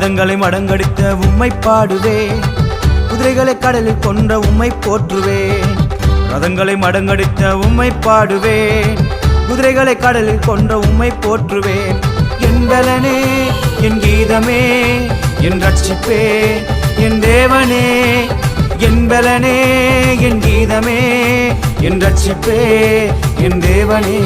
ரதங்களை மடங்கடித்த உம்மை பாடுவேன், குதிரைகளை கடலில் கொன்ற உம்மை போற்றுவேன். ரதங்களை மடங்கடித்த உம்மை பாடுவேன், குதிரைகளை கடலில் கொன்ற உம்மை போற்றுவேன். என் பலனே, என் கீதமே, என் ரட்சிப்பே, என் தேவனே. என் பலனே, என் கீதமே, என் ரட்சிப்பே, என் தேவனே.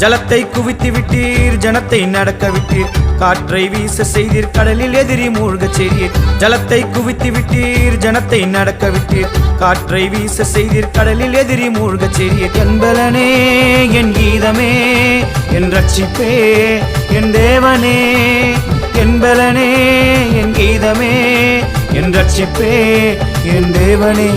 ஜலத்தை குவித்து விட்டீர், ஜனத்தை நடக்க விட்டீர், காற்றை வீச செய்தீர், கடலில் எதிரி மூழ்கச் செய்தீர். ஜலத்தை குவித்து விட்டீர், ஜனத்தை நடக்க விட்டீர், காற்றை வீச செய்தீர், கடலில் எதிரி மூழ்கச் செய்தீர். என் பலனே, என் கீதமே, என் ரட்சிப்பே, என் தேவனே. என் பலனே, என் கீதமே, என் ரட்சிப்பே, என் தேவனே.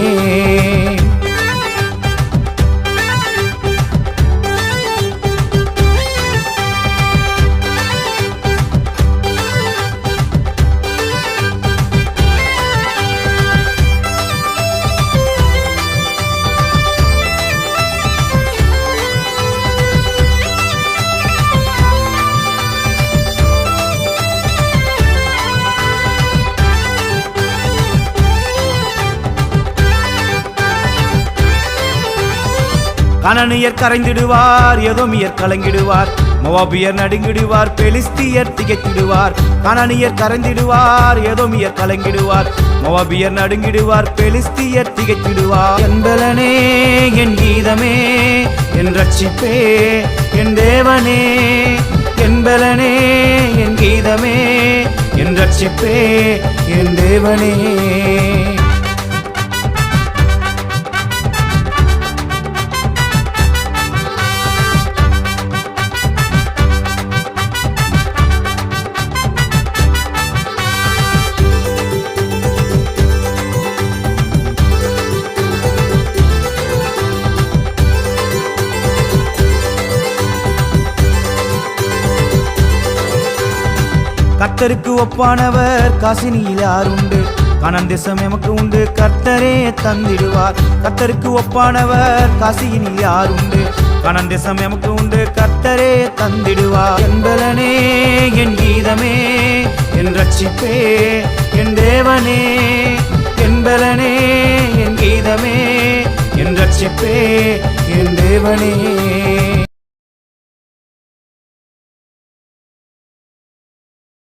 கானானியர் கரைந்திடுவார், எதோமியர் கலங்கிடுவார், மோவாபியர் நடுங்கிடுவார், பெலிஸ்தியர் திகைத்திடுவார். கானானியர் கரைந்திடுவார், எதோமியர் கலங்கிடுவார், மோவாபியர் நடுங்கிடுவார், பெலிஸ்தியர் திகைத்திடுவார். என் பலனே, என் கீதமே, என் ரட்சிப்பே, என் தேவனே. என் பலனே, என் கீதமே, என் ரட்சிப்பே, என் தேவனே. கர்த்தருக்கு ஒப்பானவர் காசினியில் யாருண்டு? கானான் தேசம் எமக்கு உண்டு, கர்த்தரே தந்திடுவார். கர்த்தருக்கு ஒப்பானவர் காசினில் யாருண்டு? கானான் தேசம் எமக்கு உண்டு, கர்த்தரே தந்திடுவார். என் பலனே, என் கீதமே, என் ரட்சிப்பே, என் தேவனே. என் பலனே, என் கீதமே, என் ரட்சிப்பே, என் தேவனே.